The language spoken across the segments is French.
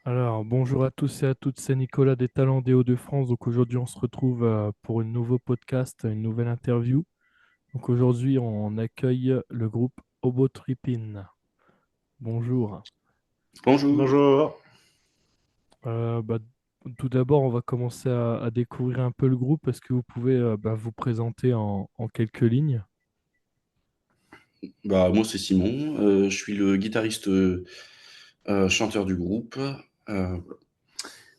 Alors, bonjour à tous et à toutes, c'est Nicolas des Talents des Hauts-de-France. Donc aujourd'hui, on se retrouve pour une nouveau podcast, une nouvelle interview. Donc aujourd'hui, on accueille le groupe Hobo Trippin. Bonjour. Bonjour. Bonjour. Euh, bah, Tout d'abord, on va commencer à découvrir un peu le groupe. Est-ce que vous pouvez vous présenter en quelques lignes? Moi, c'est Simon. Je suis le guitariste chanteur du groupe. Euh,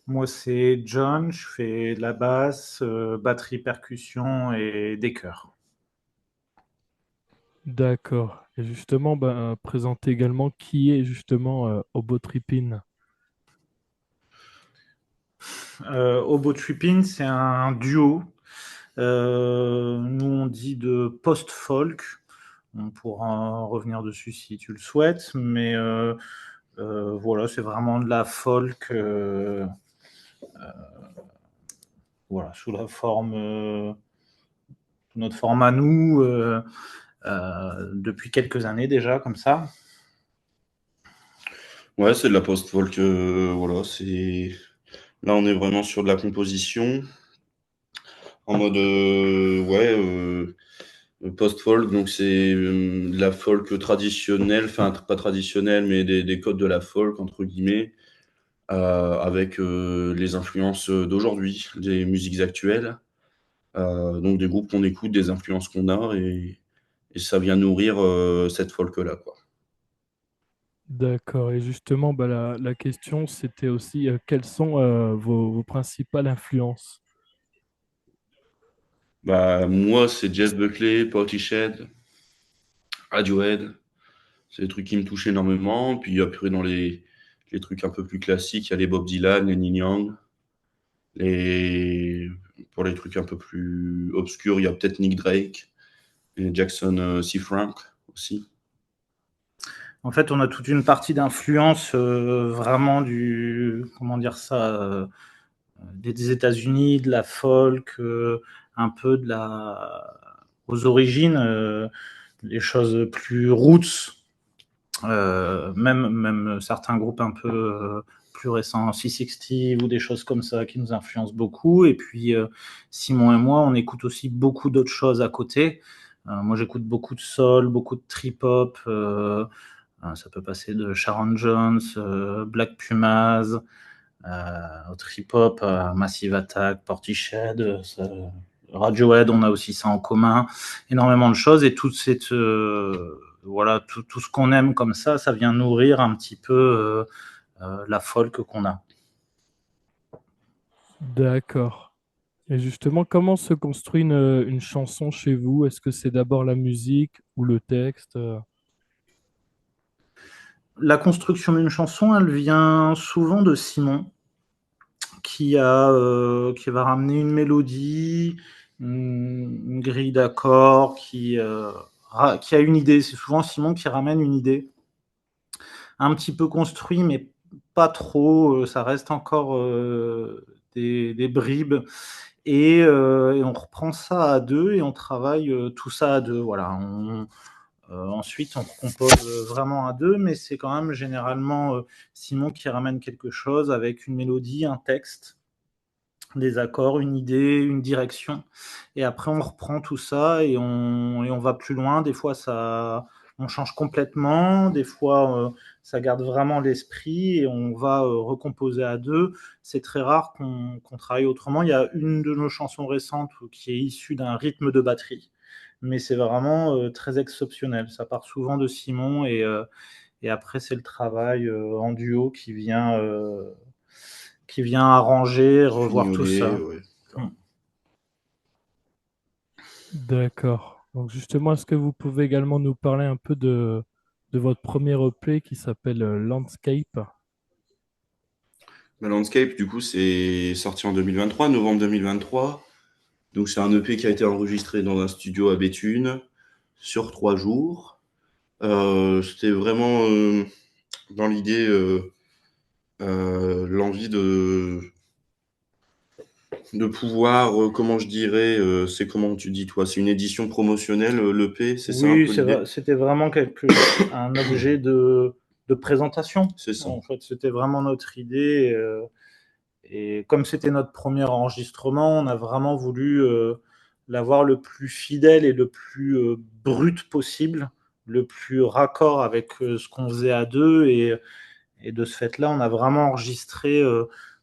Moi, c'est John, je fais de la basse, batterie, percussion et des chœurs. D'accord. Et justement, présenter également qui est justement Hobo Trippin. Hobo Trippin, c'est un duo. Nous, on dit de post-folk. On pourra en revenir dessus si tu le souhaites, mais voilà, c'est vraiment de la folk, voilà, sous la forme, notre forme à nous, depuis quelques années déjà, comme ça. ouais, c'est de la post-folk. Voilà, c'est là, on est vraiment sur de la composition en mode post-folk. Donc c'est de la folk traditionnelle, enfin pas traditionnelle, mais des codes de la folk entre guillemets, avec les influences d'aujourd'hui, des musiques actuelles. Donc des groupes qu'on écoute, des influences qu'on a et ça vient nourrir cette folk-là, quoi. D'accord. Et justement, la question, c'était aussi quelles sont vos principales influences? Moi, c'est Jeff Buckley, Portishead, Radiohead. C'est des trucs qui me touchent énormément. Puis après, dans les trucs un peu plus classiques, il y a les Bob Dylan, les Neil Young. Les... Pour les trucs un peu plus obscurs, il y a peut-être Nick Drake et Jackson C. Frank aussi. En fait, on a toute une partie d'influence vraiment comment dire ça, des États-Unis, de la folk, un peu aux origines, les choses plus roots, même certains groupes un peu plus récents, C60 ou des choses comme ça qui nous influencent beaucoup. Et puis Simon et moi, on écoute aussi beaucoup d'autres choses à côté. Moi, j'écoute beaucoup de soul, beaucoup de trip-hop. Ça peut passer de Sharon Jones, Black Pumas, au trip-hop, Massive Attack, Portishead, Radiohead, on a aussi ça en commun, énormément de choses et voilà, tout ce qu'on aime comme ça vient nourrir un petit peu la folk qu'on a. D'accord. Et justement, comment se construit une chanson chez vous? Est-ce que c'est d'abord la musique ou le texte? La construction d'une chanson, elle vient souvent de Simon, qui va ramener une mélodie, une grille d'accords, qui a une idée. C'est souvent Simon qui ramène une idée un petit peu construit, mais pas trop. Ça reste encore des bribes. Et on reprend ça à deux et on travaille tout ça à deux. Voilà. Ensuite, on compose vraiment à deux, mais c'est quand même généralement Simon qui ramène quelque chose avec une mélodie, un texte, des accords, une idée, une direction. Et après, on reprend tout ça et on va plus loin. Des fois, on change complètement. Des fois, ça garde vraiment l'esprit et on va recomposer à deux. C'est très rare qu'on travaille autrement. Il y a une de nos chansons récentes qui est issue d'un rythme de batterie. Mais c'est vraiment très exceptionnel. Ça part souvent de Simon et après, c'est le travail en duo qui vient arranger, revoir tout Fignolet, ça. ouais. Mm. D'accord. Donc justement, est-ce que vous pouvez également nous parler un peu de votre premier EP qui s'appelle Landscape? Landscape, du coup, c'est sorti en 2023, novembre 2023. Donc c'est un EP qui a été enregistré dans un studio à Béthune sur 3 jours. C'était vraiment dans l'idée, l'envie de pouvoir, comment je dirais, c'est comment tu dis toi, c'est une édition promotionnelle, l'EP, c'est ça un Oui, peu l'idée? c'était vraiment un objet de présentation. C'est ça. En fait, c'était vraiment notre idée. Et comme c'était notre premier enregistrement, on a vraiment voulu l'avoir le plus fidèle et le plus brut possible, le plus raccord avec ce qu'on faisait à deux. Et de ce fait-là, on a vraiment enregistré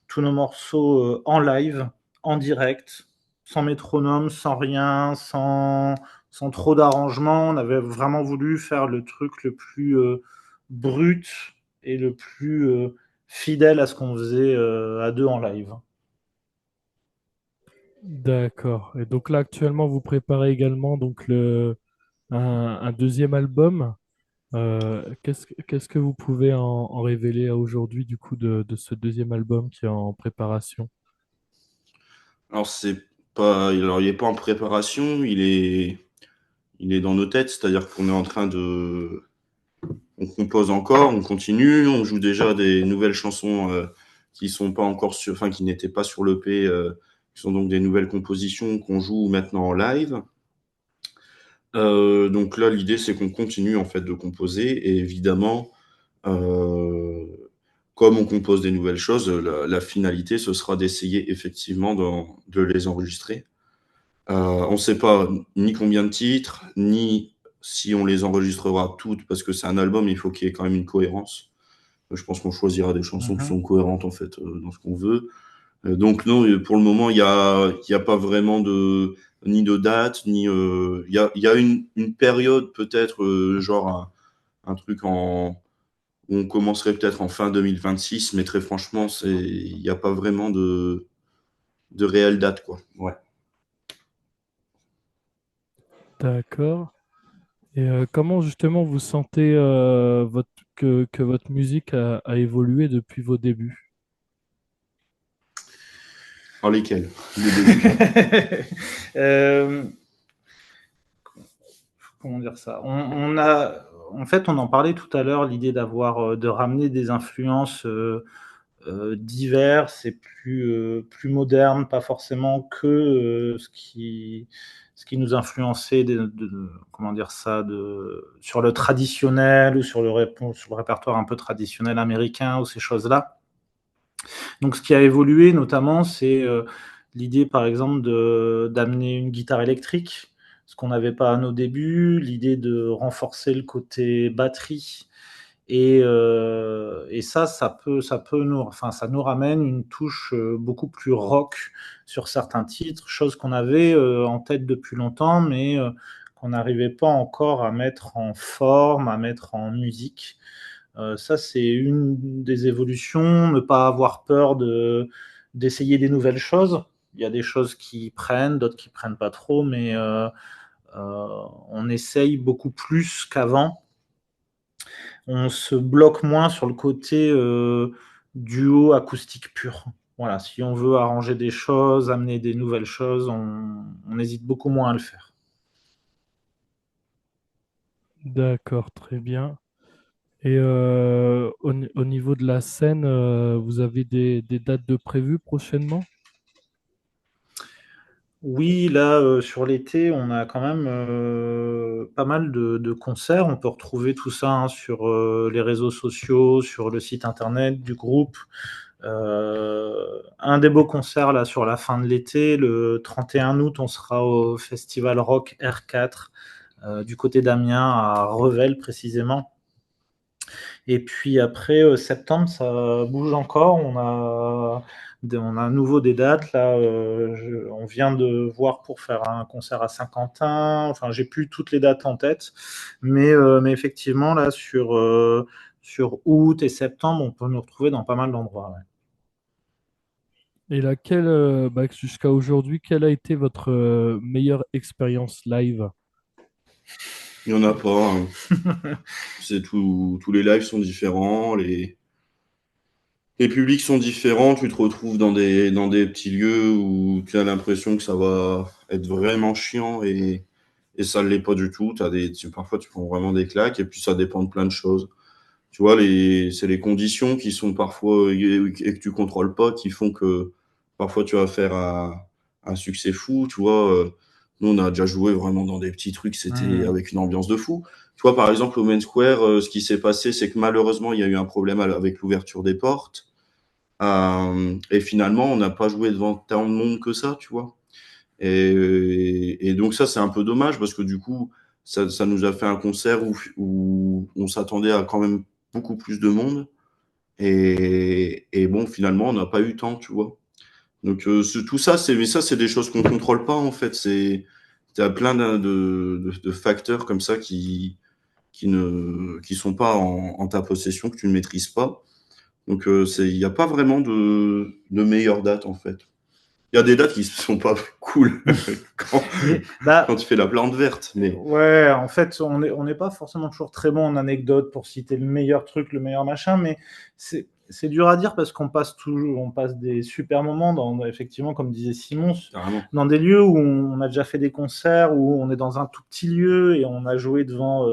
tous nos morceaux en live, en direct, sans métronome, sans rien, sans trop d'arrangements. On avait vraiment voulu faire le truc le plus brut et le plus fidèle à ce qu'on faisait à deux en live. D'accord. Et donc là, actuellement, vous préparez également donc un deuxième album. Qu'est-ce que vous pouvez en révéler à aujourd'hui du coup de ce deuxième album qui est en préparation? Alors, il est pas en préparation, il est dans nos têtes, c'est-à-dire qu'on est en train on compose encore, on continue, on joue déjà des nouvelles chansons qui sont pas encore enfin, qui n'étaient pas sur l'EP, qui sont donc des nouvelles compositions qu'on joue maintenant en live. Donc là, l'idée, c'est qu'on continue en fait de composer et évidemment, euh, comme on compose des nouvelles choses, la finalité, ce sera d'essayer effectivement de les enregistrer. On ne sait pas ni combien de titres, ni si on les enregistrera toutes, parce que c'est un album, il faut qu'il y ait quand même une cohérence. Je pense qu'on choisira des chansons qui sont cohérentes en fait dans ce qu'on veut. Donc non, pour le moment, il y a pas vraiment ni de date, ni il y a une période peut-être genre un truc où on commencerait peut-être en fin 2026, mais très franchement, il n'y a pas vraiment de réelle date quoi. Ouais. D'accord. Et comment justement vous sentez que votre musique a évolué depuis vos débuts? Alors lesquels? Les débuts. Euh, comment dire ça? En fait, on en parlait tout à l'heure, l'idée de ramener des influences diverses et plus modernes, pas forcément que ce qui nous influençait comment dire ça, sur le traditionnel ou sur le répertoire un peu traditionnel américain ou ces choses-là. Donc, ce qui a évolué notamment, c'est l'idée, par exemple, d'amener une guitare électrique, ce qu'on n'avait pas à nos débuts, l'idée de renforcer le côté batterie. Et ça nous ramène une touche beaucoup plus rock sur certains titres, chose qu'on avait en tête depuis longtemps, mais qu'on n'arrivait pas encore à mettre en forme, à mettre en musique. Ça, c'est une des évolutions, ne pas avoir peur d'essayer des nouvelles choses. Il y a des choses qui prennent, d'autres qui prennent pas trop, mais on essaye beaucoup plus qu'avant. On se bloque moins sur le côté duo acoustique pur. Voilà, si on veut arranger des choses, amener des nouvelles choses, on hésite beaucoup moins à le faire. D'accord, très bien. Et au niveau de la scène, vous avez des dates de prévues prochainement? Oui, là, sur l'été, on a quand même pas mal de concerts. On peut retrouver tout ça sur les réseaux sociaux, sur le site internet du groupe. Un des beaux concerts là sur la fin de l'été, le 31 août, on sera au Festival Rock R4 du côté d'Amiens, à Revel précisément. Et puis après, septembre, ça bouge encore. On a à nouveau des dates. Là, on vient de voir pour faire un concert à Saint-Quentin. Enfin, j'ai plus toutes les dates en tête. Mais effectivement, là, sur août et septembre, on peut nous retrouver dans pas mal d'endroits. Ouais. Et jusqu'à aujourd'hui, quelle a été votre meilleure expérience live? Il n'y en a pas, hein. C'est tous les lives sont différents, les publics sont différents, tu te retrouves dans des petits lieux où tu as l'impression que ça va être vraiment chiant et ça ne l'est pas du tout. Parfois, tu prends vraiment des claques et puis ça dépend de plein de choses. Tu vois, c'est les conditions qui sont parfois et que tu contrôles pas qui font que parfois tu vas faire un succès fou. Tu vois, nous, on a déjà joué vraiment dans des petits trucs, c'était Mmh. avec une ambiance de fou. Tu vois, par exemple, au Main Square, ce qui s'est passé, c'est que malheureusement, il y a eu un problème avec l'ouverture des portes. Et finalement, on n'a pas joué devant tant de monde que ça, tu vois. Et donc ça, c'est un peu dommage parce que du coup, ça nous a fait un concert où on s'attendait à quand même beaucoup plus de monde. Et bon, finalement, on n'a pas eu tant, tu vois. Donc tout ça, mais ça, c'est des choses qu'on contrôle pas en fait. T'as plein de facteurs comme ça qui sont pas en ta possession, que tu ne maîtrises pas. Donc il n'y a pas vraiment de meilleure date en fait. Il y a des dates qui sont pas cool quand, Mais, quand tu fais la plante verte, mais ouais, en fait, on n'est pas forcément toujours très bon en anecdote pour citer le meilleur truc, le meilleur machin, mais c'est dur à dire parce on passe des super moments effectivement, comme disait Simon, carrément. dans des lieux où on a déjà fait des concerts, où on est dans un tout petit lieu et on a joué devant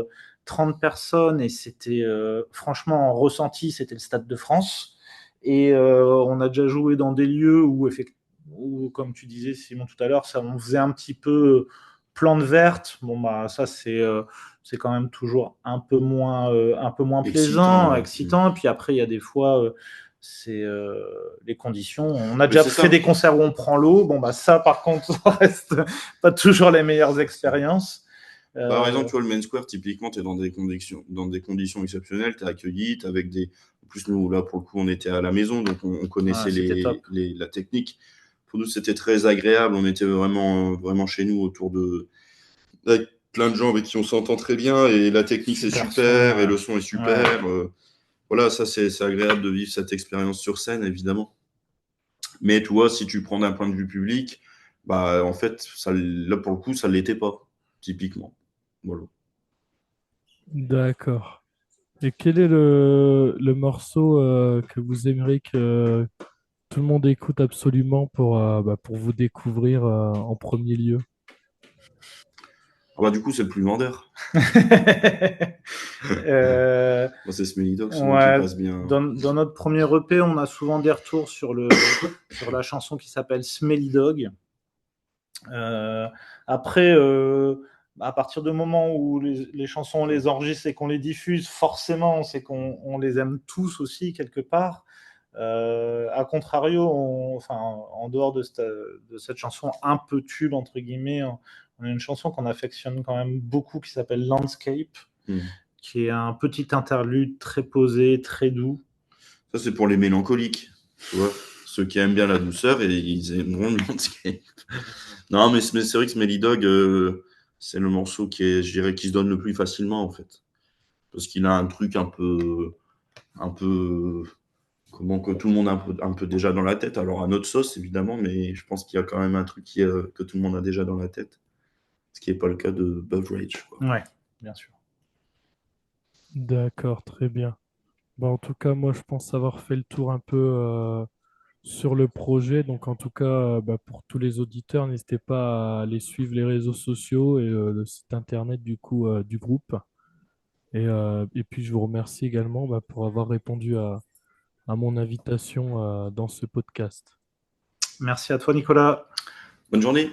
30 personnes et c'était franchement en ressenti, c'était le Stade de France. Et on a déjà joué dans des lieux où, comme tu disais Simon tout à l'heure, ça on faisait un petit peu plante verte. Bon bah ça c'est quand même toujours un peu moins Excitant, plaisant, ouais. excitant. Et puis après il y a des fois c'est les conditions. On a Mais déjà c'est fait ça. des concerts où on prend l'eau. Bon bah ça par contre ça reste pas toujours les meilleures expériences. Bah, par exemple, Euh, tu vois, le Main Square, typiquement, tu es dans des conditions exceptionnelles, tu es accueilli, t'es avec des. En plus, nous, là, pour le coup, on était à la maison, donc on ouais, connaissait c'était top. la technique. Pour nous, c'était très agréable. On était vraiment chez nous avec plein de gens avec qui on s'entend très bien et la technique, c'est Super son. super et le son est Ouais. super. Voilà, ça, c'est agréable de vivre cette expérience sur scène, évidemment. Mais tu vois, si tu prends d'un point de vue public, bah, en fait, là, pour le coup, ça ne l'était pas, typiquement. Voilà. D'accord. Et quel est le morceau que vous aimeriez que tout le monde écoute absolument pour vous découvrir en premier lieu? Ah bah, du coup, c'est le plus vendeur. Euh, Moi, c'est Smelly Dog, souvent qui ouais, passe bien. dans notre premier EP, on a souvent des retours sur la chanson qui s'appelle Smelly Dog. Euh, après, à partir du moment où les chansons, on les enregistre et qu'on les diffuse, forcément, c'est qu'on les aime tous aussi, quelque part. A contrario, enfin, en dehors de cette chanson un peu tube, entre guillemets, on a une chanson qu'on affectionne quand même beaucoup qui s'appelle Landscape, Hmm. qui est un petit interlude très posé, très doux. Ça, c'est pour les mélancoliques, tu vois. Ceux qui aiment bien la douceur, et ils aimeront le landscape. Non, mais c'est vrai que Smelly Dog, c'est le morceau je dirais, qui se donne le plus facilement, en fait. Parce qu'il a un truc un peu, comment que tout le monde a un peu déjà dans la tête. Alors, à notre sauce, évidemment, mais je pense qu'il y a quand même un truc que tout le monde a déjà dans la tête. Ce qui n'est pas le cas de Beverage, quoi. Ouais, bien sûr. D'accord, très bien. Bah, en tout cas, moi, je pense avoir fait le tour un peu sur le projet. Donc, en tout cas, pour tous les auditeurs, n'hésitez pas à aller suivre les réseaux sociaux et le site internet du coup du groupe. Et puis, je vous remercie également pour avoir répondu à mon invitation dans ce podcast. Merci à toi, Nicolas. Bonne journée!